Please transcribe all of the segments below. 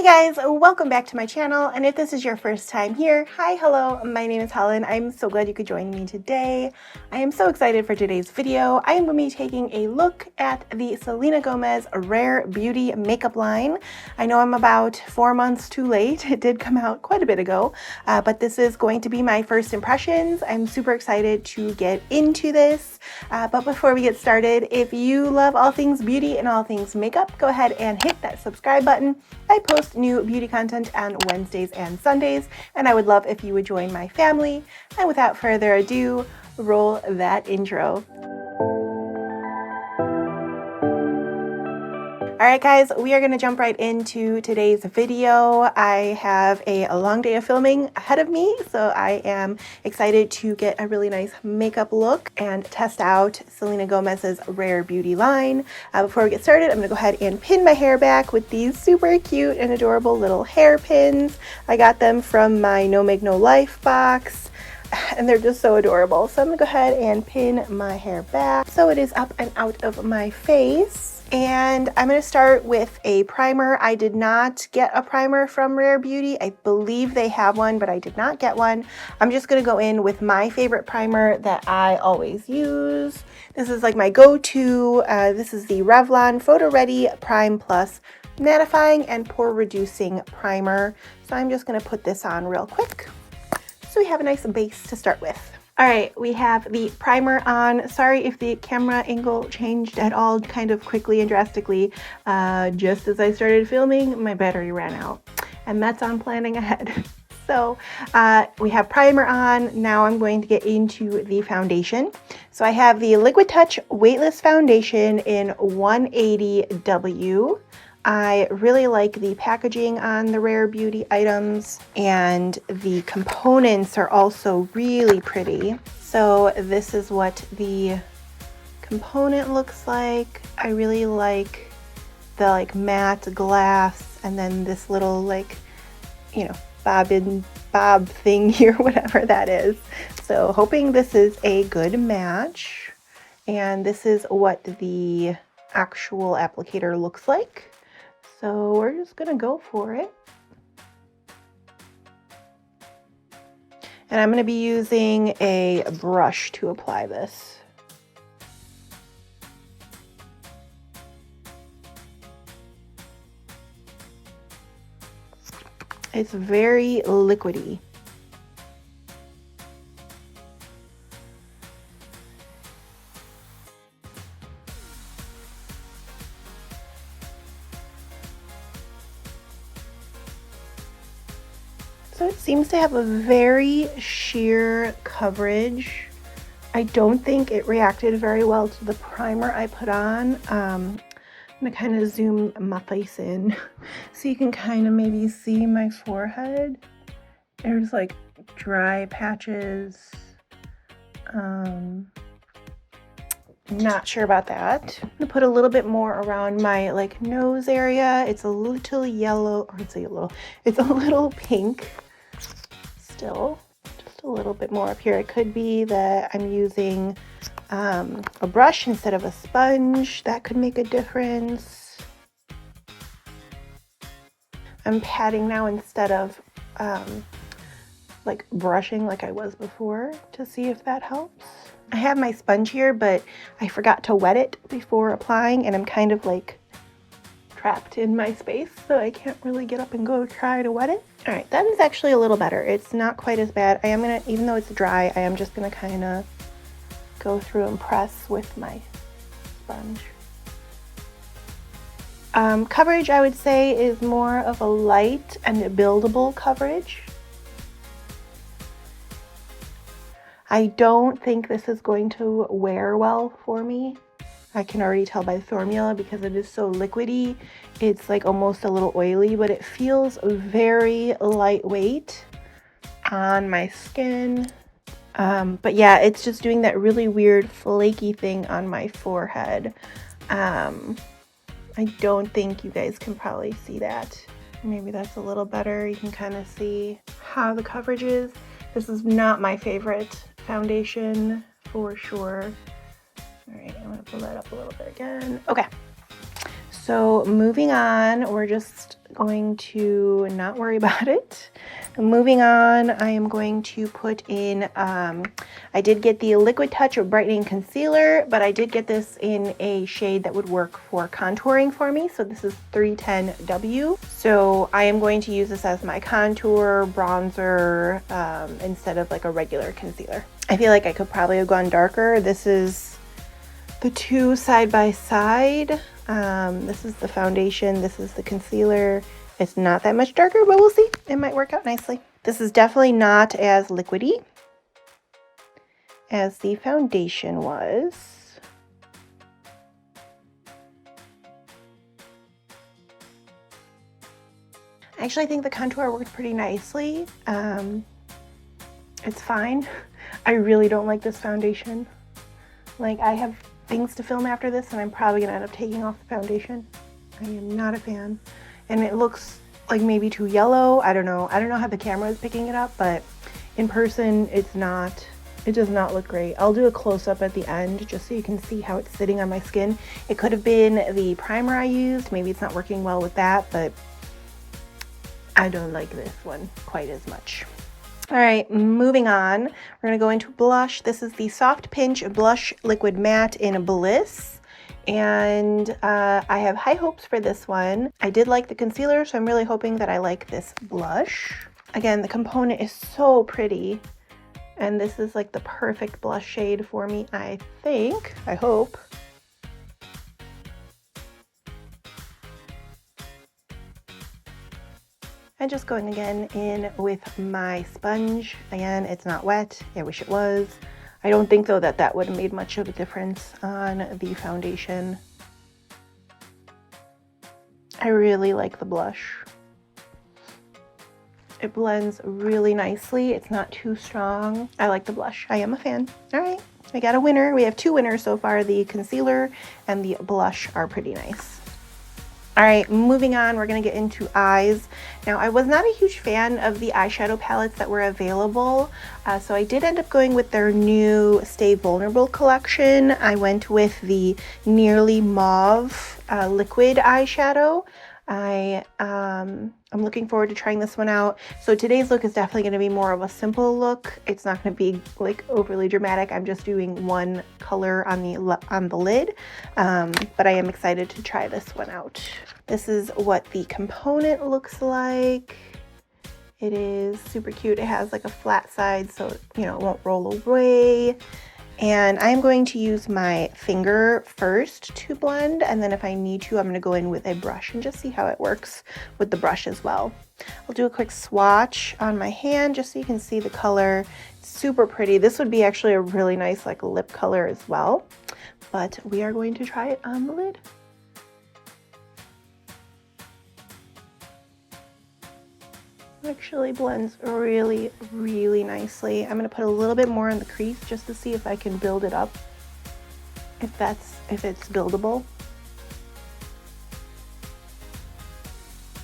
Hey guys, welcome back to my channel, and if this is your first time here, hi, hello, my name is Helen. I'm so glad you could join me today. I am so excited for today's video. I am going to be taking a look at the Selena Gomez Rare Beauty makeup line. I know I'm about 4 months too late. It did come out quite a bit ago, but this is going to be my first impressions. I'm super excited to get into this, but before we get started, if you love all things beauty and all things makeup, go ahead and hit that subscribe button. I post new beauty content on Wednesdays and Sundays, and I would love if you would join my family. And without further ado, roll that intro. All right, guys, we are going to jump right into today's video. I have a long day of filming ahead of me, so I am excited to get a really nice makeup look and test out Selena Gomez's Rare Beauty line. Before we get started, I'm going to go ahead and pin my hair back with these super cute and adorable little hairpins. I got them from my No Make No Life box, and they're just so adorable. So I'm going to go ahead and pin my hair back so it is up and out of my face. And I'm going to start with a primer. I did not get a primer from Rare Beauty. I believe they have one, but I did not get one. I'm just going to go in with my favorite primer that I always use. This is like my go-to. This is the Revlon Photo Ready Prime Plus Mattifying and Pore Reducing Primer. So I'm just going to put this on real quick so we have a nice base to start with. All right, we have the primer on. Sorry if the camera angle changed at all kind of quickly and drastically. Just as I started filming, my battery ran out, and that's on planning ahead. So we have primer on. Now I'm going to get into the foundation. So I have the Liquid Touch Weightless Foundation in 180W. I really like the packaging on the Rare Beauty items, and the components are also really pretty. So this is what the component looks like. I really like the matte glass, and then this little bob thing here, whatever that is. So hoping this is a good match. And this is what the actual applicator looks like. So we're just gonna go for it. And I'm gonna be using a brush to apply this. It's very liquidy. So it seems to have a very sheer coverage. I don't think it reacted very well to the primer I put on. I'm gonna kind of zoom my face in so you can kind of maybe see my forehead. There's like dry patches. Not sure about that. I'm gonna put a little bit more around my nose area. It's a little yellow, or it's a little pink still. Just a little bit more up here. It could be that I'm using a brush instead of a sponge. That could make a difference. I'm patting now instead of brushing like I was before, to see if that helps. I have my sponge here, but I forgot to wet it before applying, and I'm kind of trapped in my space, so I can't really get up and go try to wet it. All right, that is actually a little better. It's not quite as bad. I am gonna, even though it's dry, I am just gonna kind of go through and press with my sponge. Coverage, I would say, is more of a light and buildable coverage. I don't think this is going to wear well for me. I can already tell by the formula because it is so liquidy. It's almost a little oily, but it feels very lightweight on my skin. But yeah, it's just doing that really weird flaky thing on my forehead. I don't think you guys can probably see that. Maybe that's a little better. You can kind of see how the coverage is. This is not my favorite foundation for sure. All right, I'm gonna pull that up a little bit again. Okay, So moving on, we're just going to not worry about it. Moving on, I am going to put in, I did get the Liquid Touch Brightening Concealer, but I did get this in a shade that would work for contouring for me. So this is 310W. So I am going to use this as my contour, bronzer, instead of like a regular concealer. I feel like I could probably have gone darker. This is the two side by side. This is the foundation, this is the concealer. It's not that much darker, but we'll see. It might work out nicely. This is definitely not as liquidy as the foundation was. Actually, I think the contour worked pretty nicely. It's fine. I really don't like this foundation. Like, I have things to film after this, and I'm probably gonna end up taking off the foundation. I am not a fan. And it looks like maybe too yellow. I don't know how the camera is picking it up, but in person it does not look great. I'll do a close-up at the end just so you can see how it's sitting on my skin. It could have been the primer I used. Maybe it's not working well with that, but I don't like this one quite as much. All right, moving on. We're gonna go into blush. This is the Soft Pinch Blush Liquid Matte in Bliss. And I have high hopes for this one. I did like the concealer, so I'm really hoping that I like this blush. Again, the component is so pretty. And this is like the perfect blush shade for me, I think. I hope. And just going again in with my sponge. Again, it's not wet. I wish it was. I don't think though that would have made much of a difference on the foundation. I really like the blush. It blends really nicely. It's not too strong. I like the blush. I am a fan. All right, I got a winner. We have two winners so far. The concealer and the blush are pretty nice. All right, moving on, we're gonna get into eyes. Now, I was not a huge fan of the eyeshadow palettes that were available, so I did end up going with their new Stay Vulnerable collection. I went with the Nearly Mauve liquid eyeshadow. I'm looking forward to trying this one out. So today's look is definitely going to be more of a simple look. It's not going to be like overly dramatic. I'm just doing one color on the lid, but I am excited to try this one out. This is what the component looks like. It is super cute. It has like a flat side, so you know it won't roll away. And I'm going to use my finger first to blend, and then if I need to, I'm going to go in with a brush and just see how it works with the brush as well. I'll do a quick swatch on my hand just so you can see the color. It's super pretty. This would be actually a really nice like lip color as well, but we are going to try it on the lid. Actually blends really, really nicely. I'm going to put a little bit more in the crease just to see if I can build it up, if it's buildable.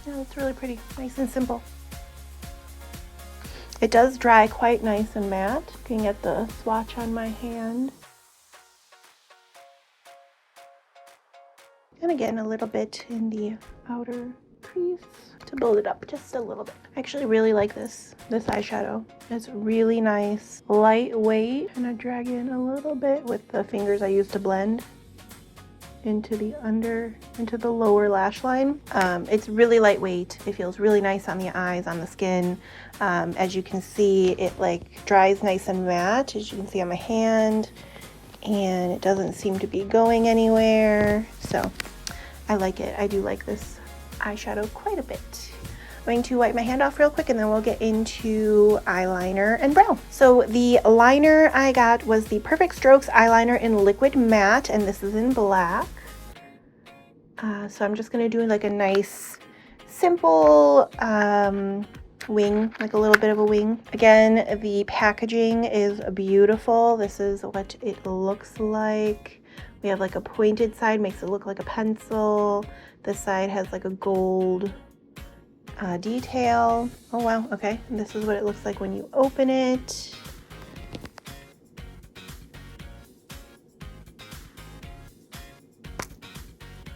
Yeah, it's really pretty, nice and simple. It does dry quite nice and matte. Looking at the swatch on my hand. And again, a little bit in the outer crease to build it up just a little bit. I actually really like this eyeshadow. It's really nice, lightweight. I'm gonna drag in a little bit with the fingers I use to blend into the lower lash line. It's really lightweight. It feels really nice on the eyes, on the skin. As you can see, it like dries nice and matte, as you can see on my hand, and it doesn't seem to be going anywhere. So I like it. I do like this eyeshadow quite a bit. I'm going to wipe my hand off real quick and then we'll get into eyeliner and brow. So the liner I got was the Perfect Strokes eyeliner in liquid matte, and this is in black. So I'm just gonna do like a nice simple wing, like a little bit of a wing. Again, the packaging is beautiful. This is what it looks like. We have like a pointed side, makes it look like a pencil. This side has like a gold detail. Oh wow, okay. And this is what it looks like when you open it.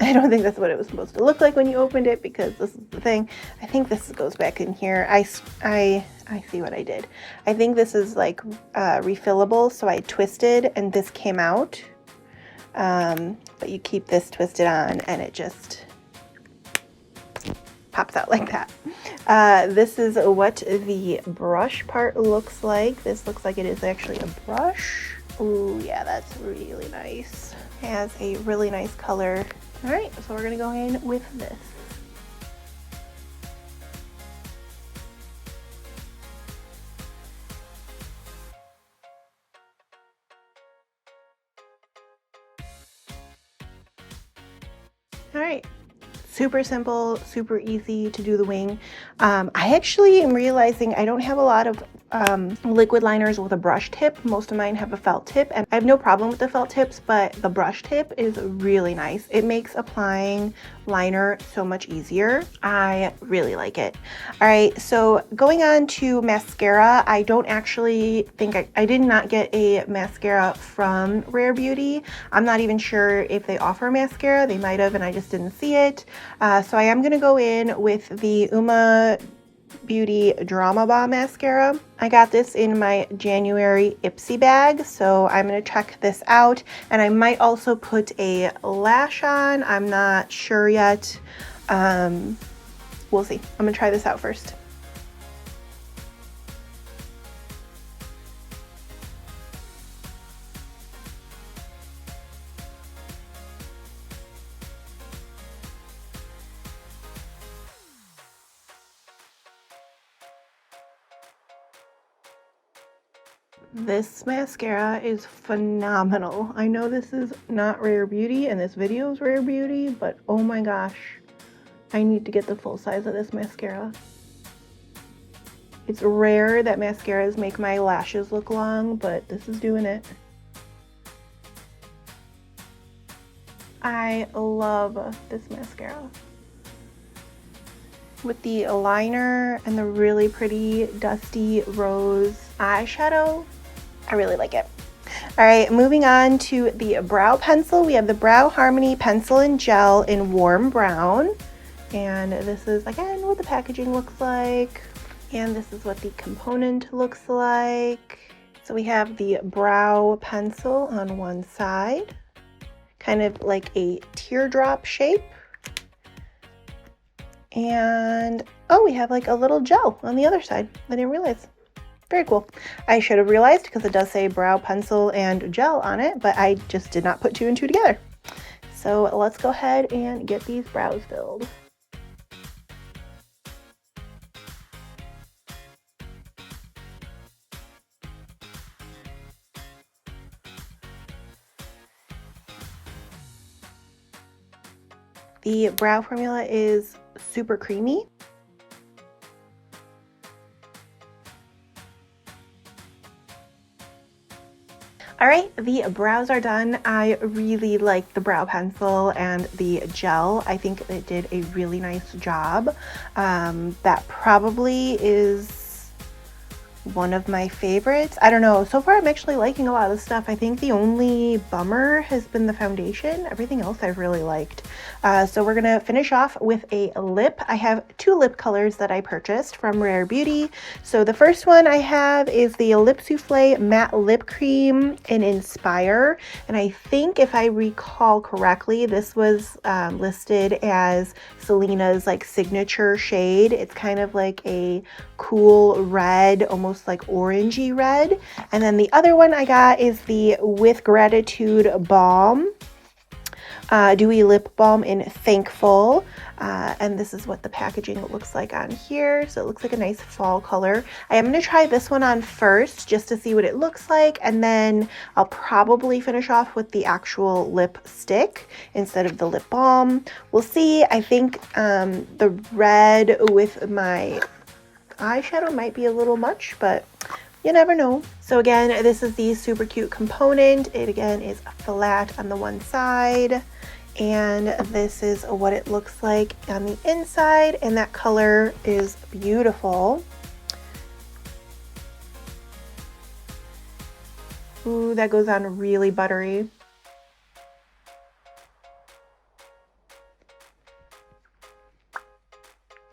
I don't think that's what it was supposed to look like when you opened it, because this is the thing. I think this goes back in here. I see what I did. I think this is like refillable, so I twisted and this came out. But you keep this twisted on and it just pops out like that. This is what the brush part looks like. This looks like it is actually a brush. Ooh, yeah, that's really nice. It has a really nice color. All right, so we're gonna go in with this. All right, super simple, super easy to do the wing. I actually am realizing I don't have a lot of liquid liners with a brush tip. Most of mine have a felt tip, and I have no problem with the felt tips, but the brush tip is really nice. It makes applying liner so much easier. I really like it. All right, so going on to mascara, I don't actually think I did not get a mascara from Rare Beauty. I'm not even sure if they offer mascara. They might have, and I just didn't see it. So I am gonna go in with the Uma Beauty Drama Bomb mascara. I got this in my January Ipsy bag, so I'm going to check this out, and I might also put a lash on. I'm not sure yet. We'll see. I'm going to try this out first. This mascara is phenomenal. I know this is not Rare Beauty and this video is Rare Beauty, but oh my gosh, I need to get the full size of this mascara. It's rare that mascaras make my lashes look long, but this is doing it. I love this mascara. With the liner and the really pretty dusty rose eyeshadow, I really like it. All right, moving on to the brow pencil. We have the Brow Harmony Pencil and Gel in Warm Brown. And this is, again, what the packaging looks like. And this is what the component looks like. So we have the brow pencil on one side, kind of like a teardrop shape. And, oh, we have like a little gel on the other side. I didn't realize. Very cool. I should have realized because it does say brow pencil and gel on it, but I just did not put two and two together. So let's go ahead and get these brows filled. The brow formula is super creamy. All right, the brows are done. I really like the brow pencil and the gel. I think it did a really nice job. That probably is one of my favorites. I don't know, so far I'm actually liking a lot of the stuff. I think the only bummer has been the foundation. Everything else I've really liked. So we're gonna finish off with a lip. I have two lip colors that I purchased from Rare Beauty. So the first one I have is the Lip Souffle Matte Lip Cream in Inspire. And I think if I recall correctly, this was listed as Selena's like signature shade. It's kind of like a cool red, almost like orangey red. And then the other one I got is the With Gratitude Balm. Dewy Lip Balm in Thankful. And this is what the packaging looks like on here. So it looks like a nice fall color. I am going to try this one on first just to see what it looks like. And then I'll probably finish off with the actual lipstick instead of the lip balm. We'll see. I think the red with my eyeshadow might be a little much, but you never know. So again, this is the super cute component. It again is flat on the one side, and this is what it looks like on the inside, and that color is beautiful. Ooh, that goes on really buttery.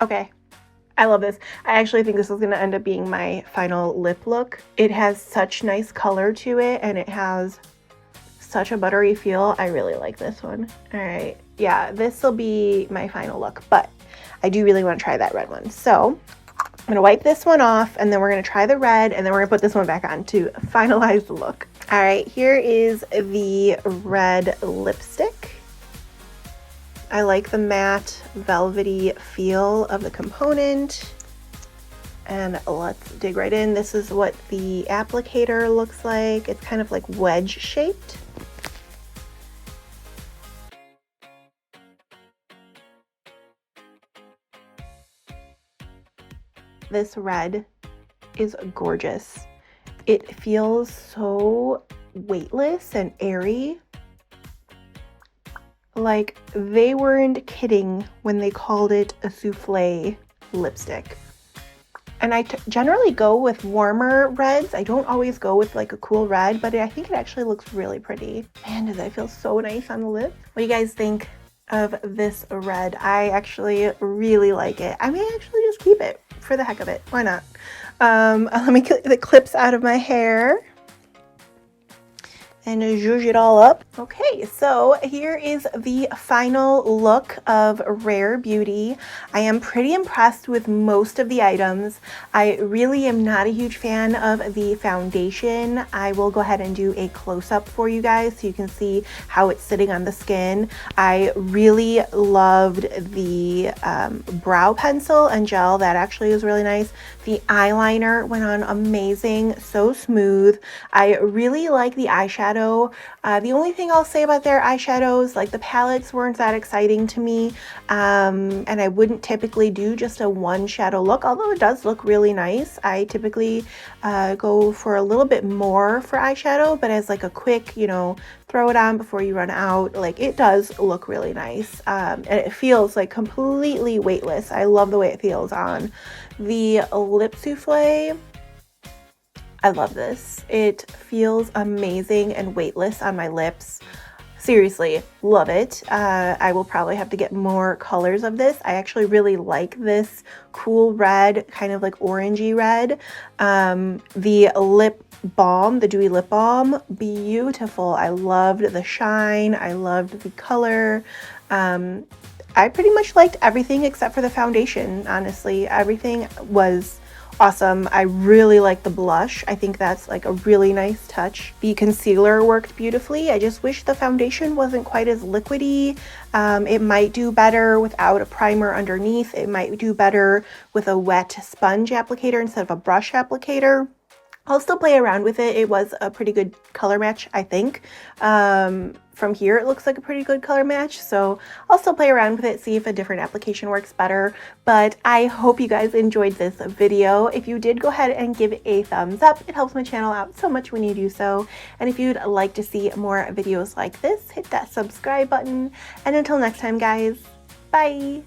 Okay, I love this. I actually think this is going to end up being my final lip look. It has such nice color to it, and it has such a buttery feel. I really like this one. All right, yeah, this will be my final look, but I do really want to try that red one. So I'm gonna wipe this one off, and then we're gonna try the red, and then we're gonna put this one back on to finalize the look. All right, here is the red lipstick. I like the matte velvety feel of the component. And let's dig right in. This is what the applicator looks like. It's kind of like wedge shaped. This red is gorgeous. It feels so weightless and airy. Like, they weren't kidding when they called it a souffle lipstick. And I generally go with warmer reds. I don't always go with like a cool red, but I think it actually looks really pretty. Man, does that feel so nice on the lip? What do you guys think of this red? I actually really like it. I may actually just keep it for the heck of it. Why not? Let me get the clips out of my hair and zhuzh it all up. Okay, so here is the final look of Rare Beauty. I am pretty impressed with most of the items. I really am not a huge fan of the foundation. I will go ahead and do a close-up for you guys so you can see how it's sitting on the skin. I really loved the brow pencil and gel. That actually is really nice. The eyeliner went on amazing, so smooth. I really like the eyeshadow. The only thing I'll say about their eyeshadows, like the palettes weren't that exciting to me, and I wouldn't typically do just a one shadow look, although it does look really nice. I typically go for a little bit more for eyeshadow, but as like a quick, you know, throw it on before you run out, like it does look really nice, and it feels like completely weightless. I love the way it feels on. The lip souffle, I love this. It feels amazing and weightless on my lips. Seriously, love it. I will probably have to get more colors of this. I actually really like this cool red, kind of like orangey red. The lip balm, the dewy lip balm, beautiful. I loved the shine. I loved the color. I pretty much liked everything except for the foundation, honestly. Everything was awesome. I really like the blush. I think that's like a really nice touch. The concealer worked beautifully. I just wish the foundation wasn't quite as liquidy. It might do better without a primer underneath. It might do better with a wet sponge applicator instead of a brush applicator. I'll still play around with it. It was a pretty good color match, I think. From here, it looks like a pretty good color match, so I'll still play around with it, see if a different application works better. But I hope you guys enjoyed this video. If you did, go ahead and give it a thumbs up. It helps my channel out so much when you do so. And if you'd like to see more videos like this, hit that subscribe button. And until next time, guys, bye!